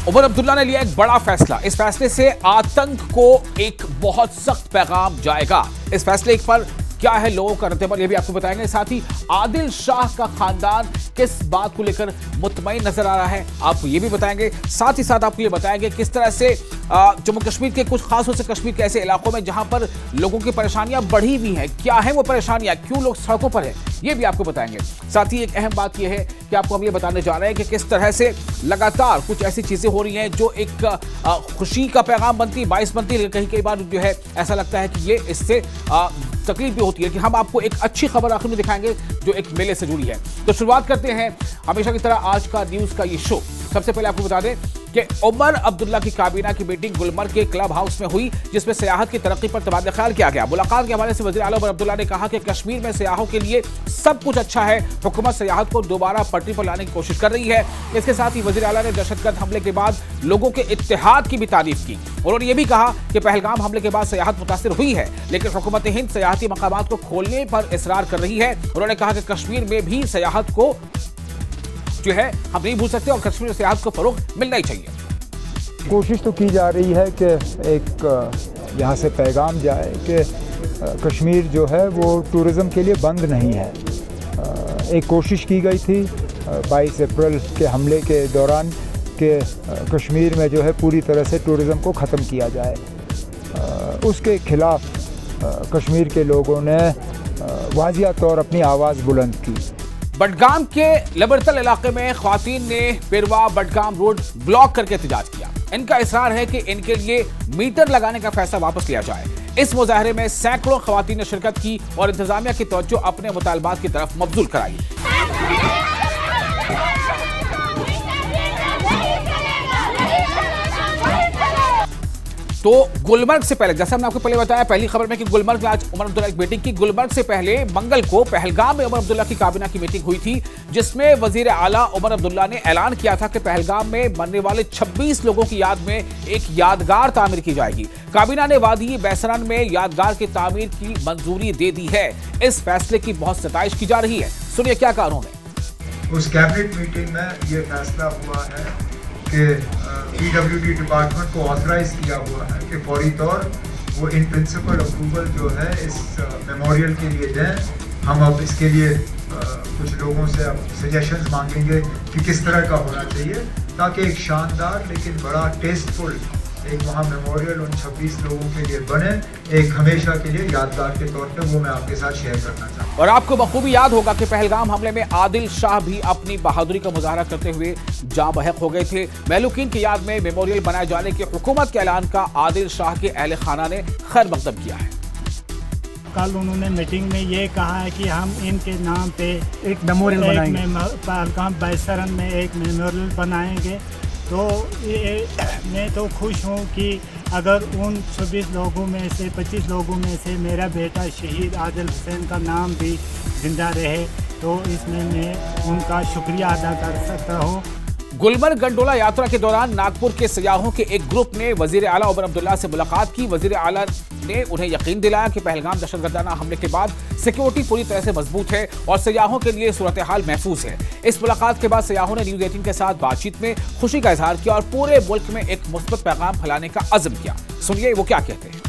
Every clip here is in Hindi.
उमर अब्दुल्ला ने लिया एक बड़ा फैसला। इस फैसले से आतंक को एक बहुत सख्त पैगाम जाएगा। इस फैसले पर क्या है लोगों का रद्द-ए-अमल, ये भी आपको बताएंगे। साथ ही आदिल शाह का खानदान किस बात को लेकर मुतमईन नजर आ रहा है, आपको ये भी बताएंगे। साथ ही साथ आपको ये बताएंगे किस तरह से जम्मू कश्मीर के कुछ खास तौर से कश्मीर के ऐसे इलाकों में जहां पर लोगों की परेशानियां बढ़ी हुई हैं, क्या है वो परेशानियां, क्यों लोग सड़कों पर हैं, ये भी आपको बताएंगे। साथ ही एक अहम बात यह है कि आपको हम ये बताने जा रहे हैं कि किस तरह से लगातार कुछ ऐसी चीजें हो रही हैं जो एक खुशी का पैगाम बनती, बाइस बनती, लेकिन कई बार जो है ऐसा लगता है कि ये इससे तकलीफ भी होती है। कि हम आपको एक अच्छी खबर आखिर में दिखाएंगे जो एक मेले से जुड़ी है। तो शुरुआत करते हैं हमेशा की तरह आज का न्यूज का ये शो। सबसे पहले आपको बता दें कि उमर अब्दुल्ला की काबीना की मीटिंग गुलमर्ग के क्लब हाउस में हुई, जिसमें सियाहत की तरक्की पर तबादला ख्याल किया गया। मुलाकात के हवाले से वज़ीर आला उमर अब्दुल्ला ने कहा कि कश्मीर में सियाहों के लिए सब कुछ अच्छा है, हुकूमत सियाहत को दोबारा पटरी पर लाने की कोशिश कर रही है। इसके साथ ही वज़ीर आला ने दहशतगर्द हमले के बाद लोगों के इत्तेहाद की भी तारीफ की। उन्होंने ये भी कहा कि पहलगाम हमले के बाद सियाहत मुतासिर हुई है, लेकिन हुकूमत हिंद सियाहती मकामात को खोलने पर इसरार कर रही है। उन्होंने कहा कि कश्मीर में भी सियाहत को जो है हम नहीं भूल सकते और कश्मीर में सियाहत को फरोग मिलना ही चाहिए। कोशिश तो की जा रही है कि एक यहाँ से पैगाम जाए कि कश्मीर जो है वो टूरिज़्म के लिए बंद नहीं है। एक कोशिश की गई थी 22 अप्रैल के हमले के दौरान कि कश्मीर में जो है पूरी तरह से टूरिज़्म को ख़त्म किया जाए। उसके ख़िलाफ़ कश्मीर के लोगों ने वाजिया तौर अपनी आवाज़ बुलंद की। बडगाम के लबरतल इलाके में ख्वातीन ने पेरवा बडगाम रोड ब्लॉक करके एहतजाज किया। इनका इसरार है कि इनके लिए मीटर लगाने का फैसला वापस लिया जाए। इस मुजाहरे में सैकड़ों ख्वातीन ने शिरकत की और इंतजामिया की तवज्जो अपने मुतालबात की तरफ मबजूल कराई। तो गुलमर्ग से पहले, जैसे हमने आपको पहले बताया पहली खबर में कि गुलमर्ग में आज उमर अब्दुल्ला की मीटिंग की, गुलमर्ग से पहले मंगल को पहलगाम में उमर अब्दुल्ला की काबीना की मीटिंग हुई थी, जिसमें वजीर आला उमर अब्दुल्ला ने ऐलान किया था कि पहलगाम में मरने वाले 26 लोगों की याद में एक यादगार तामीर की जाएगी। काबीना ने वादी बैसरन में यादगार की तामीर की मंजूरी दे दी है। इस फैसले की बहुत सताइश की जा रही है। सुनिए क्या कहा उन्होंने। उस कैबिनेट मीटिंग में ये फैसला हुआ है कि पीडब्ल्यूडी डिपार्टमेंट को ऑथराइज किया हुआ है कि फौरी तौर वो इन प्रिंसिपल अप्रूवल जो है इस मेमोरियल के लिए दें। हम अब इसके लिए कुछ लोगों से अब सजेशंस मांगेंगे कि किस तरह का होना चाहिए, ताकि एक शानदार लेकिन बड़ा टेस्टफुल एक वहाँ मेमोरियल उन 26 लोगों के लिए बने, एक हमेशा के लिए यादगार के तौर पे। वो मैं आपके साथ शेयर करना चाहता हूँ। और आपको बखूबी याद होगा कि पहलगाम हमले में आदिल शाह भी अपनी बहादुरी का मुजाहरा करते हुए जाँ बहक हो गए थे। महलूकीन की याद में मेमोरियल बनाए जाने के हुकूमत के ऐलान का आदिल शाह के अहले खाना ने खैर मकदम किया है। कल उन्होंने मीटिंग में ये कहा है कि हम इनके नाम पे एक मेमोरियल बनाएंगे, पहलगाम बैसरन में एक मेमोरियल बनाएंगे। तो मैं तो खुश हूँ कि अगर उन 26 लोगों में से 25 लोगों में से मेरा बेटा शहीद आदिल हुसैन का नाम भी जिंदा रहे, तो इसमें मैं उनका शुक्रिया अदा कर सकता हूँ। गुलमर्ग गंडोला यात्रा के दौरान नागपुर के सयाहों के एक ग्रुप ने वजीर आला उमर अब्दुल्ला से मुलाकात की। वजीर आला ने उन्हें यकीन दिलाया कि पहलगाम दहशतगर्दाना हमले के बाद सिक्योरिटी पूरी तरह से मजबूत है और सयाहों के लिए सूरत हाल महफूज है। इस मुलाकात के बाद सयाहों ने न्यूज 18 के साथ बातचीत में खुशी का इजहार किया और पूरे मुल्क में एक मुस्बत पैगाम फैलाने का अज़्म किया। सुनिए वो क्या कहते हैं।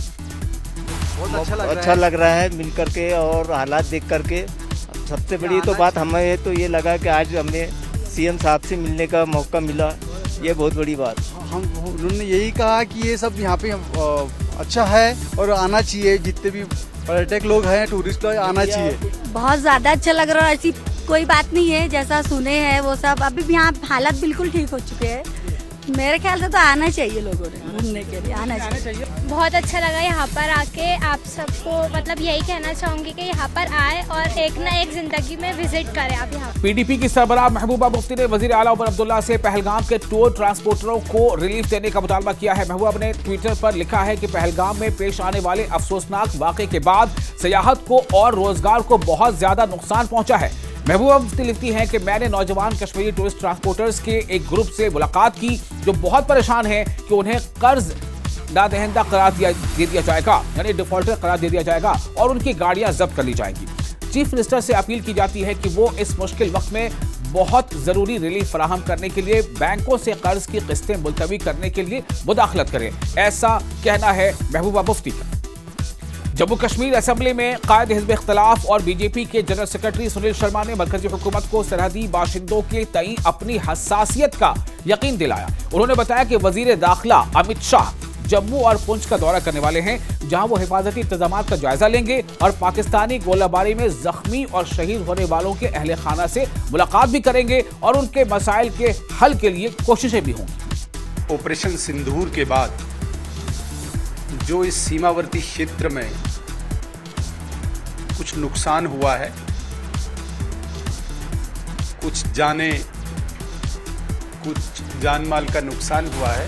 बहुत अच्छा लग रहा है मिल करके और हालात देख करके। सबसे बड़ी तो बात हमें तो ये लगा कि आज हमें सीएम साहब से मिलने का मौका मिला, ये बहुत बड़ी बात। उन्होंने यही कहा कि ये सब यहाँ पे अच्छा है और आना चाहिए, जितने भी पर्यटक लोग हैं, टूरिस्ट लोग आना चाहिए। बहुत ज़्यादा अच्छा लग रहा है। ऐसी कोई बात नहीं है, जैसा सुने हैं वो सब। अभी भी यहाँ हालत बिल्कुल ठीक हो चुके हैं। मेरे ख्याल से तो आना चाहिए, लोगों ने घूमने के लिए आना चाहिए। बहुत अच्छा लगा यहाँ पर आके। आप सबको मतलब यही कहना चाहूँगी कि यहाँ पर आए और एक ना एक जिंदगी में विजिट करें आप यहाँ। पीडीपी की सरबराह महबूबा मुफ्ती ने वजीर आला उमर अब्दुल्ला से पहलगाम के टूर ट्रांसपोर्टरों को रिलीफ देने का मुतालबा किया है। महबूबा ने ट्विटर पर लिखा है कि पहलगाम में पेश आने वाले अफसोसनाक वाक़े के बाद सियाहत को और रोजगार को बहुत ज्यादा नुकसान पहुंचा है। महबूबा मुफ्ती लिखती हैं कि मैंने नौजवान कश्मीरी टूरिस्ट ट्रांसपोर्टर्स के एक ग्रुप से मुलाकात की जो बहुत परेशान है कि उन्हें कर्ज नादहिंदा करार दे दिया जाएगा, यानी डिफॉल्टर करार दे दिया जाएगा और उनकी गाड़ियां जब्त कर ली जाएंगी। चीफ मिनिस्टर से अपील की जाती है कि वो इस मुश्किल वक्त में बहुत जरूरी रिलीफ फराहम करने के लिए बैंकों से कर्ज की किस्तें मुलतवी करने के लिए मुदाखलत करें, ऐसा कहना है महबूबा मुफ्ती का। जम्मू कश्मीर असेंबली में कायद हिज़्ब इख्तिलाफ और बीजेपी के जनरल सेक्रेटरी सुनील शर्मा ने मरकजी हुकूमत को सरहदी बाशिंदों के तई अपनी हसासियत का यकीन दिलाया। उन्होंने बताया कि वजीर दाखिला अमित शाह जम्मू और पुंछ का दौरा करने वाले हैं, जहां वो हिफाजती इंतजाम का जायजा लेंगे और पाकिस्तानी गोलाबारी में जख्मी और शहीद होने वालों के अहले खाना से मुलाकात भी करेंगे और उनके मसाइल के हल के लिए कोशिशें भी होंगी। ऑपरेशन सिंदूर के बाद जो इस सीमावर्ती क्षेत्र में कुछ नुकसान हुआ है, कुछ जान माल का नुकसान हुआ है,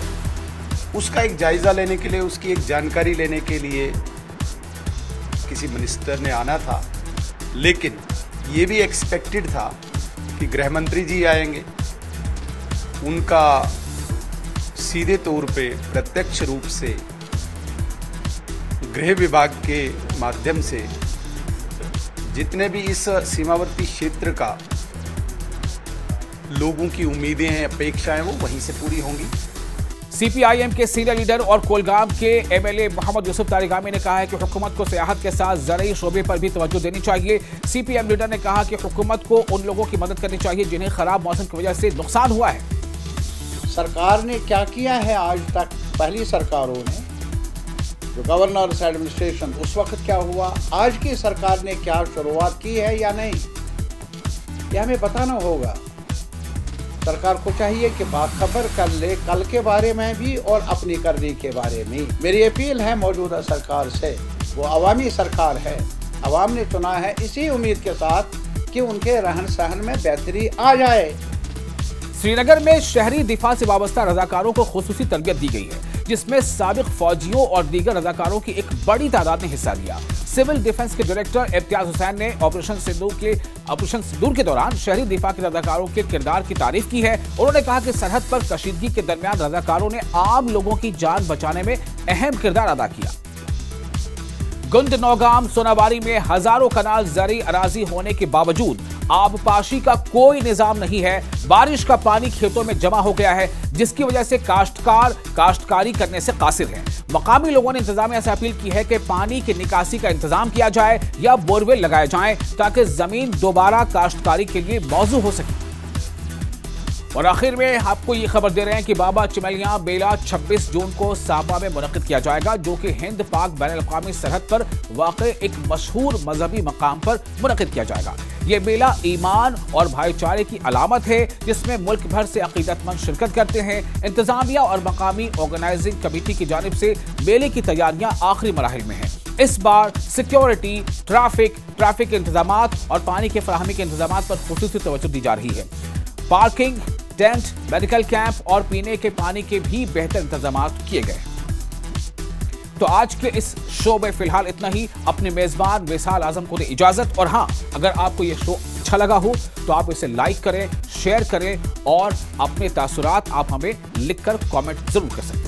उसका एक जायजा लेने के लिए, उसकी एक जानकारी लेने के लिए किसी मिनिस्टर ने आना था। लेकिन ये भी एक्सपेक्टेड था कि गृह मंत्री जी आएंगे, उनका सीधे तौर पे प्रत्यक्ष रूप से गृह विभाग के माध्यम से जितने भी इस सीमावर्ती क्षेत्र का लोगों की उम्मीदें हैं, अपेक्षाएं, वो वहीं से पूरी होंगी। सीपीआईएम के सीनियर लीडर और कोलगाम के एमएलए मोहम्मद यूसुफ तारिगामी ने कहा है कि हुकूमत को सियाहत के साथ ज़रूरी शोबे पर भी तवज्जो देनी चाहिए। सीपीएम लीडर ने कहा कि हुकूमत को उन लोगों की मदद करनी चाहिए जिन्हें खराब मौसम की वजह से नुकसान हुआ है। सरकार ने क्या किया है आज तक, पहली सरकारों ने, जो गवर्नर्स एडमिनिस्ट्रेशन, उस वक्त क्या हुआ, आज की सरकार ने क्या शुरुआत की है या नहीं, यह हमें बताना होगा। सरकार को चाहिए कि बाखबर कर ले कल के बारे में भी और अपनी करनी के बारे में। मेरी अपील है मौजूदा सरकार से, वो अवामी सरकार है, अवाम ने चुना है इसी उम्मीद के साथ कि उनके रहन सहन में बेहतरी आ जाए। श्रीनगर में शहरी दिफा से वाबस्ता रजाकारों को खुसूसी तरबियत दी गई है, जिसमें साबिक फौजियों और दीगर रजाकारों की एक बड़ी तादाद ने हिस्सा लिया। सिविल डिफेंस के डायरेक्टर इम्तियाज हुसैन ने ऑपरेशन सिंदूर के दौरान शहरी दिफा के रजाकारों के किरदार की तारीफ की है। उन्होंने कहा कि सरहद पर कशीदगी के दरमियान रजाकारों ने आम लोगों की जान बचाने में अहम किरदार अदा किया। गुंद, नौगाम, सोनावारी में हजारों कनाल ज़री अराजी होने के बावजूद आबपाशी का कोई निजाम नहीं है। बारिश का पानी खेतों में जमा हो गया है, जिसकी वजह से काश्तकार काश्तकारी करने से कासिर हैं। मकामी लोगों ने इंतजामिया से अपील की है कि पानी की निकासी का इंतजाम किया जाए या बोरवेल लगाए जाएं, ताकि जमीन दोबारा काश्तकारी के लिए मौजू हो सके। और आखिर में आपको ये खबर दे रहे हैं कि बाबा चिमलियां मेला 26 जून को साबा में मुनक्किद किया जाएगा, जो कि हिंद पाक बैनुल-अक़वामी सरहद पर वाक़े एक मशहूर मजहबी मकाम पर मुनक्किद किया जाएगा। ये मेला ईमान और भाईचारे की अलामत है, जिसमें मुल्क भर से अकीदतमंद शिरकत करते हैं। इंतजामिया और मकामी ऑर्गेनाइजिंग कमेटी की जानिब से मेले की तैयारियां आखिरी मराहिल में हैं। इस बार सिक्योरिटी, ट्रैफिक इंतजामात और पानी के फराहमी के इंतजामात पर खुसूसी तवज्जो दी जा रही है। पार्किंग, टेंट, मेडिकल कैंप और पीने के पानी के भी बेहतर इंतजाम किए गए। तो आज के इस शो में फिलहाल इतना ही। अपने मेजबान विसाल आजम को दे इजाजत। और हाँ, अगर आपको ये शो अच्छा लगा हो तो आप इसे लाइक करें, शेयर करें और अपने तासुरात आप हमें लिखकर कमेंट जरूर कर सकते हैं।